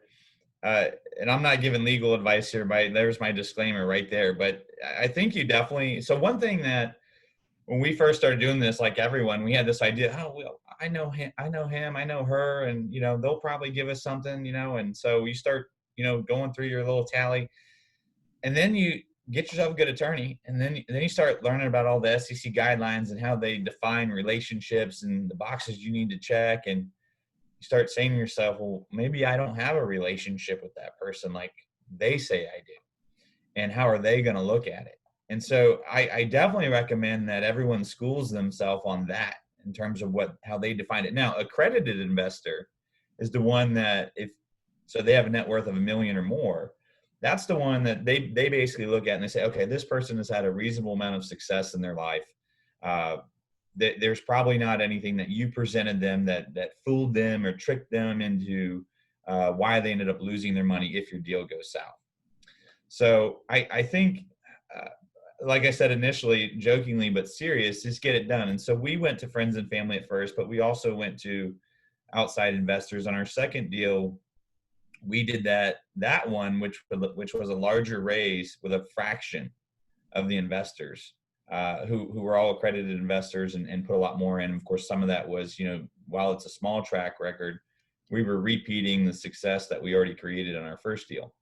and I'm not giving legal advice here, but there's my disclaimer right there. But I think you definitely, so one thing that when we first started doing this, like everyone, we had this idea, oh, well, I know him, I know her, and, they'll probably give us something, and so you start, going through your little tally, and then you get yourself a good attorney, and then you start learning about all the SEC guidelines and how they define relationships and the boxes you need to check, and you start saying to yourself, well, maybe I don't have a relationship with that person like they say I do, and how are they going to look at it? And so I definitely recommend that everyone schools themselves on that in terms of how they define it. Now, accredited investor is the one that so they have a net worth of $1 million or more. That's the one that they basically look at and they say, okay, this person has had a reasonable amount of success in their life. There's probably not anything that you presented them that fooled them or tricked them into why they ended up losing their money if your deal goes south. So I think, like I said initially, jokingly but serious, just get it done. And so we went to friends and family at first, but we also went to outside investors. On our second deal, we did that one, which was a larger raise with a fraction of the investors who were all accredited investors and put a lot more in. Of course, some of that was, while it's a small track record, we were repeating the success that we already created on our first deal.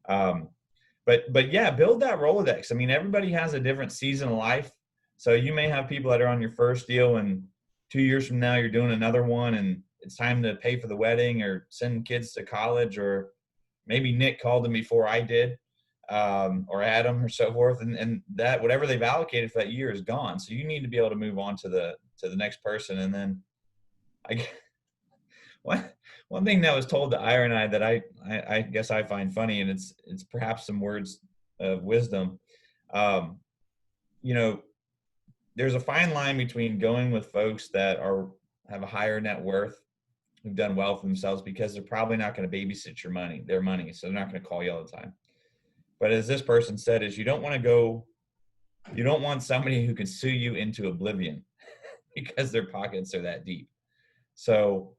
But yeah, build that Rolodex. I mean, everybody has a different season of life. So you may have people that are on your first deal, and 2 years from now, you're doing another one, and it's time to pay for the wedding or send kids to college, or maybe Nick called them before I did, or Adam or so forth. And that whatever they've allocated for that year is gone. So you need to be able to move on to the next person. And then one thing that was told to Ira and I that I guess I find funny, and it's perhaps some words of wisdom. There's a fine line between going with folks that have a higher net worth, who've done well for themselves, because they're probably not going to babysit their money. So they're not going to call you all the time. But as this person said, is you don't want somebody who can sue you into oblivion because their pockets are that deep. So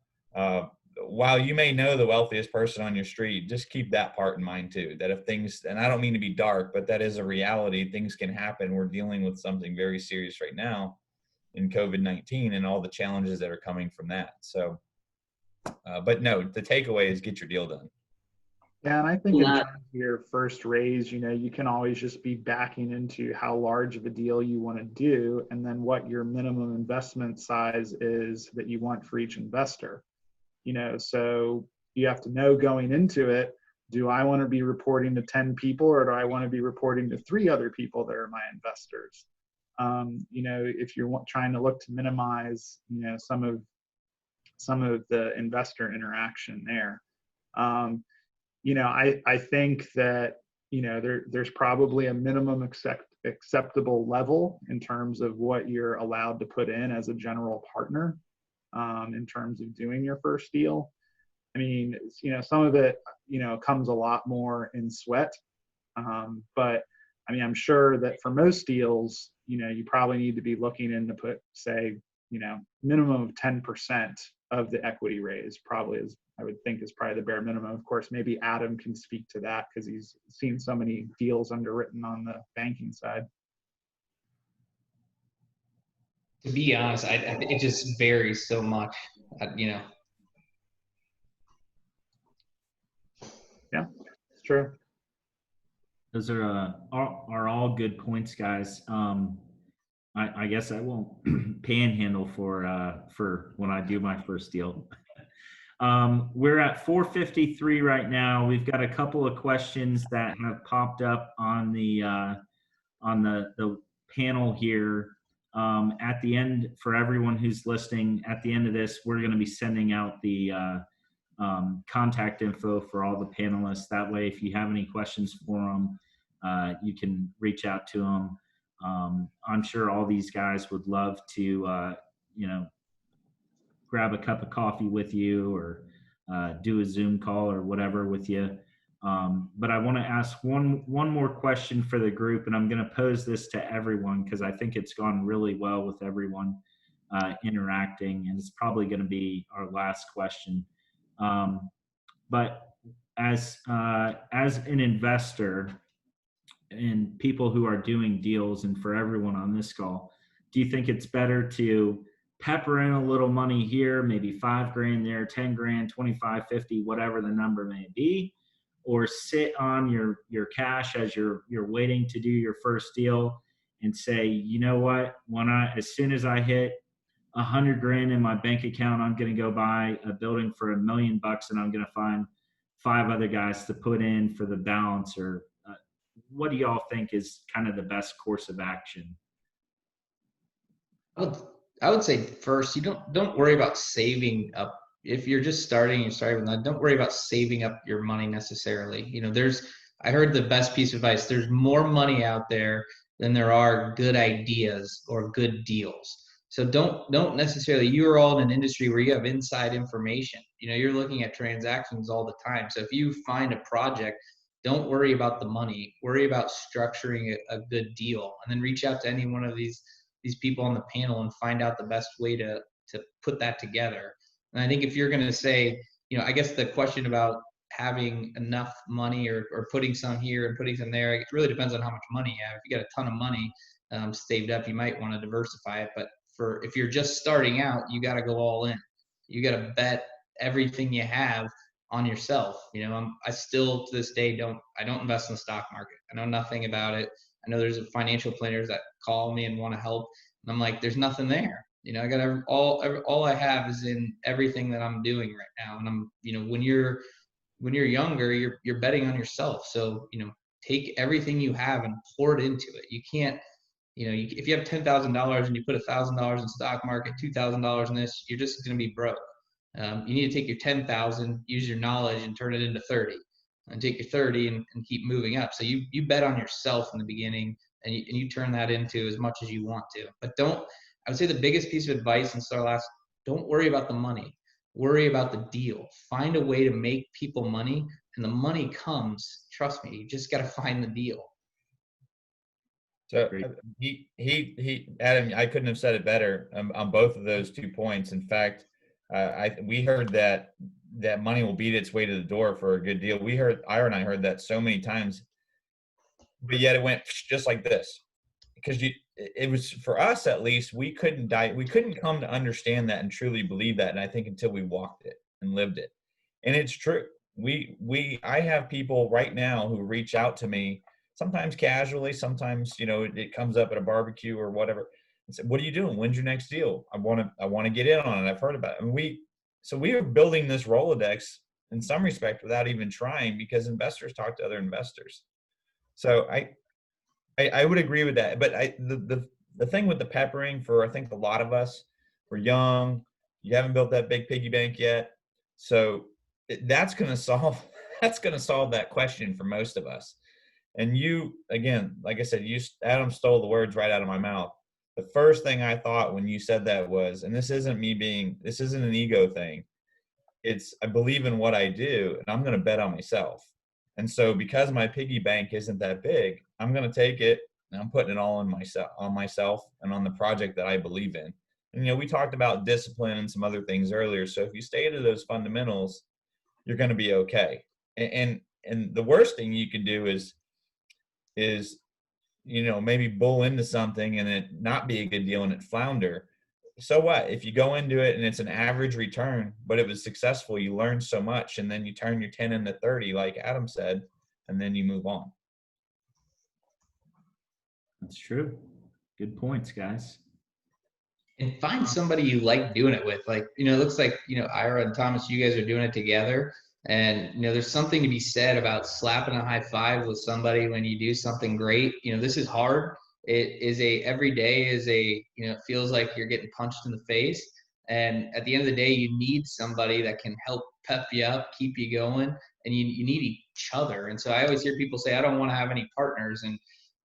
while you may know the wealthiest person on your street, just keep that part in mind too, that if things, and I don't mean to be dark, but that is a reality, things can happen. We're dealing with something very serious right now in COVID-19 and all the challenges that are coming from that. So, but no, the takeaway is get your deal done. Yeah, and I think in Not- terms of your first raise, you can always just be backing into how large of a deal you want to do, and then what your minimum investment size is that you want for each investor. So you have to know going into it, do I want to be reporting to 10 people, or do I want to be reporting to 3 other people that are my investors? If you're trying to look to minimize, some of the investor interaction there. I think that, there's probably a minimum acceptable level in terms of what you're allowed to put in as a general partner, in terms of doing your first deal. I mean, some of it, comes a lot more in sweat. But I mean, I'm sure that for most deals, you probably need to be looking in to put, say, minimum of 10% of the equity raise, probably is, I would think, is probably the bare minimum. Of course, maybe Adam can speak to that because he's seen so many deals underwritten on the banking side. To be honest, it just varies so much, Yeah, it's true. Those are all good points, guys. I guess I won't panhandle for when I do my first deal. We're at 4:53 right now. We've got a couple of questions that have popped up on the panel here. At the end, for everyone who's listening, at the end of this, we're going to be sending out the contact info for all the panelists. That way, if you have any questions for them, you can reach out to them. I'm sure all these guys would love to, grab a cup of coffee with you or do a Zoom call or whatever with you. But I want to ask one more question for the group, and I'm going to pose this to everyone because I think it's gone really well with everyone interacting, and it's probably going to be our last question. But as an investor and people who are doing deals, and for everyone on this call, do you think it's better to pepper in a little money here, maybe $5,000 there, 10 grand, 25, 50, whatever the number may be, or sit on your cash as you're waiting to do your first deal and say, you know what, as soon as I hit 100 grand in my bank account, I'm going to go buy a building for $1 million and I'm going to find 5 other guys to put in for the balance? Or what do y'all think is kind of the best course of action? I would say first, you don't worry about saving up. If you're just starting with that, don't worry about saving up your money necessarily. I heard the best piece of advice. There's more money out there than there are good ideas or good deals. So don't necessarily, you're all in an industry where you have inside information. You're looking at transactions all the time. So if you find a project, don't worry about the money, worry about structuring a good deal, and then reach out to any one of these people on the panel and find out the best way to put that together. And I think if you're going to say, I guess the question about having enough money or putting some here and putting some there, it really depends on how much money you have. If you got a ton of money saved up, you might want to diversify it. But if you're just starting out, you got to go all in. You got to bet everything you have on yourself. I still to this day don't invest in the stock market. I know nothing about it. I know there's financial planners that call me and want to help, and I'm like, there's nothing there. I got all I have is in everything that I'm doing right now. And I'm, when you're younger, you're betting on yourself. So, take everything you have and pour it into it. You can't, if you have $10,000 and you put $1,000 in stock market, $2,000 in this, you're just going to be broke. You need to take your 10,000, use your knowledge and turn it into 30. And take your 30 and keep moving up. So you bet on yourself in the beginning, and you turn that into as much as you want to. But I would say the biggest piece of advice in Star Last, don't worry about the money. Worry about the deal. Find a way to make people money, and the money comes. Trust me, you just got to find the deal. So Adam, I couldn't have said it better on both of those 2 points. In fact, we heard that money will beat its way to the door for a good deal. Ira and I heard that so many times, but yet it went just like this. Because it was, for us at least, we couldn't come to understand that and truly believe that. And I think until we walked it and lived it. And it's true. I have people right now who reach out to me, sometimes casually, sometimes, it comes up at a barbecue or whatever, and say, what are you doing? When's your next deal? I want to get in on it. I've heard about it. And we are building this Rolodex in some respect without even trying, because investors talk to other investors. So I would agree with that. But the thing with the peppering, for I think a lot of us, we're young, you haven't built that big piggy bank yet. So that's going to solve that question for most of us. And you, again, like I said, Adam stole the words right out of my mouth. The first thing I thought when you said that was, and this isn't an ego thing. I believe in what I do, and I'm going to bet on myself. And so because my piggy bank isn't that big, I'm going to take it and I'm putting it all on myself and on the project that I believe in. And, we talked about discipline and some other things earlier. So if you stay to those fundamentals, you're going to be okay. And the worst thing you can do is maybe bull into something and it not be a good deal and it flounder. So what? If you go into it and it's an average return, but it was successful, you learn so much, and then you turn your 10 into 30, like Adam said, and then you move on. That's true. Good points, guys. And find somebody you like doing it with. Like, it looks like, Ira and Thomas, you guys are doing it together. And, there's something to be said about slapping a high five with somebody when you do something great. This is hard. Every day is it feels like you're getting punched in the face. And at the end of the day, you need somebody that can help pep you up, keep you going, and you need each other. And so I always hear people say, I don't want to have any partners. And,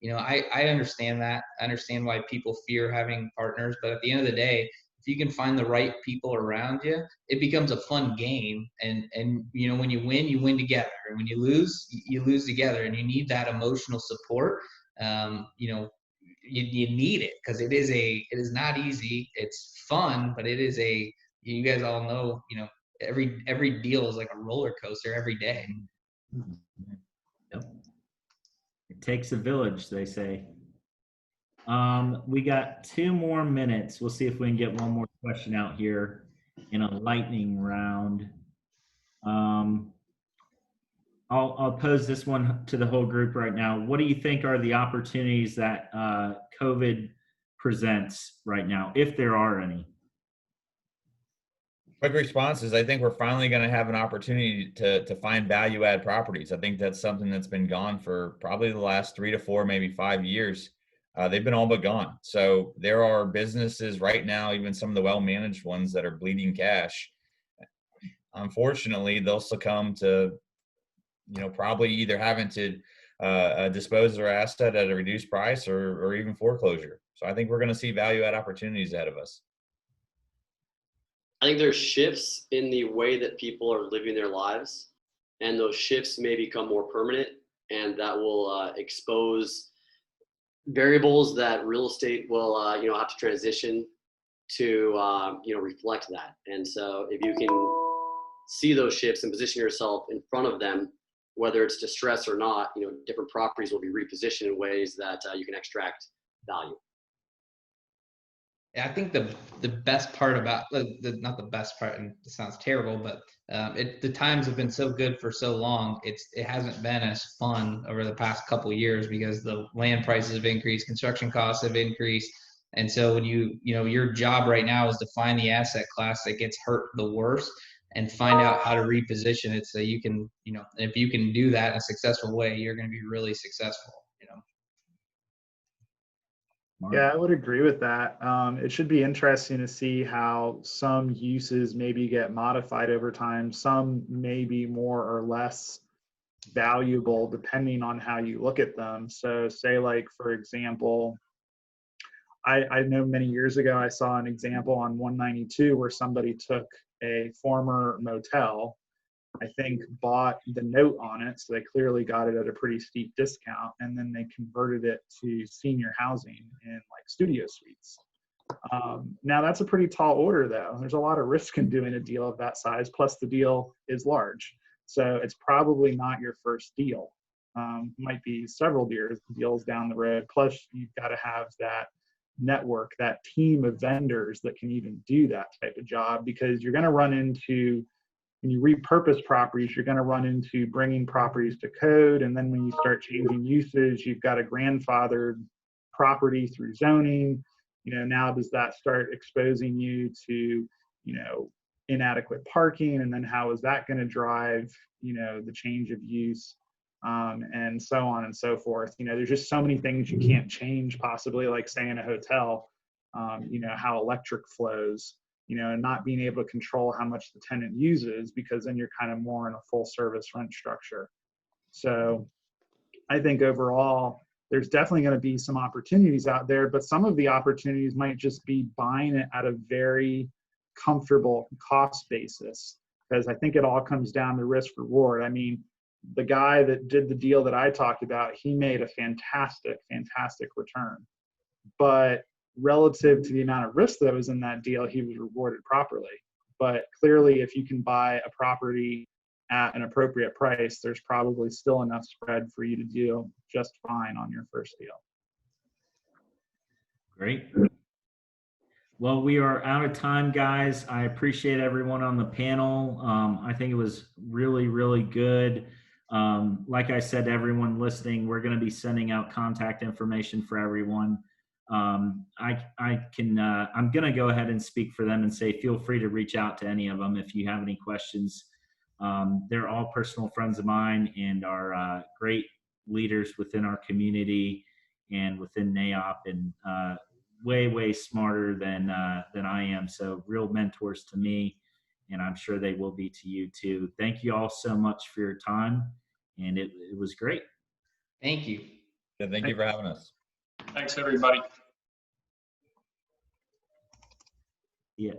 I understand that. I understand why people fear having partners. But at the end of the day, if you can find the right people around you, it becomes a fun game. And when you win together. And when you lose together. And you need that emotional support. You need it, because it is not easy. It's fun, but you guys all know, every deal is like a roller coaster every day. Yep. It takes a village, they say. We got 2 more minutes. We'll see if we can get one more question out here in a lightning round. I'll pose this one to the whole group right now. What do you think are the opportunities that COVID presents right now, if there are any? Quick response is, I think we're finally going to have an opportunity to find value add properties. I think that's something that's been gone for probably the last 3 to 4, maybe 5 years. They've been all but gone. So there are businesses right now, even some of the well-managed ones, that are bleeding cash. Unfortunately, they'll succumb to, probably either having to dispose of their asset at a reduced price or even foreclosure. So I think we're going to see value add opportunities ahead of us. I think there's shifts in the way that people are living their lives, and those shifts may become more permanent, and that will expose variables that real estate will have to transition to reflect that. And so if you can see those shifts and position yourself in front of them, whether it's distress or not, different properties will be repositioned in ways that you can extract value. I think the best part about not the best part, and it sounds terrible, but the times have been so good for so long. It hasn't been as fun over the past couple of years, because the land prices have increased, construction costs have increased, and so when your job right now is to find the asset class that gets hurt the worst and find out how to reposition it so you can, if you can do that in a successful way, you're going to be really successful. Yeah, I would agree with that. It should be interesting to see how some uses maybe get modified over time. Some may be more or less valuable depending on how you look at them. So say, like, for example, I know many years ago I saw an example on 192 where somebody took a former motel, I think bought the note on it, so they clearly got it at a pretty steep discount, and then they converted it to senior housing in like studio suites. Now that's a pretty tall order, though. There's a lot of risk in doing a deal of that size, plus the deal is large. So it's probably not your first deal. Might be several deals down the road, plus you've got to have that network, that team of vendors that can even do that type of job, because you're going to run into when you repurpose properties, you're going to run into bringing properties to code. And then when you start changing uses, you've got a grandfathered property through zoning. Now does that start exposing you to, inadequate parking? And then how is that going to drive, the change of use? And so on and so forth. There's just so many things you can't change, possibly, like say in a hotel, how electric flows, and not being able to control how much the tenant uses, because then you're kind of more in a full service rent structure. So I think overall, there's definitely going to be some opportunities out there, but some of the opportunities might just be buying it at a very comfortable cost basis, because I think it all comes down to risk reward. I mean, the guy that did the deal that I talked about, he made a fantastic return. But relative to the amount of risk that was in that deal, he was rewarded properly. But clearly, if you can buy a property at an appropriate price, there's probably still enough spread for you to do just fine on your first deal. Great. Well, we are out of time, guys. I appreciate everyone on the panel. I think it was really, really good. Like I said to everyone listening, we're going to be sending out contact information for everyone. I'm going to go ahead and speak for them and say, feel free to reach out to any of them if you have any questions. They're all personal friends of mine and are great leaders within our community and within NAIOP, and way smarter than I am. So real mentors to me, and I'm sure they will be to you too. Thank you all so much for your time, and it was great. Thank you. Yeah, thank you for having us. Thanks, everybody. Yeah.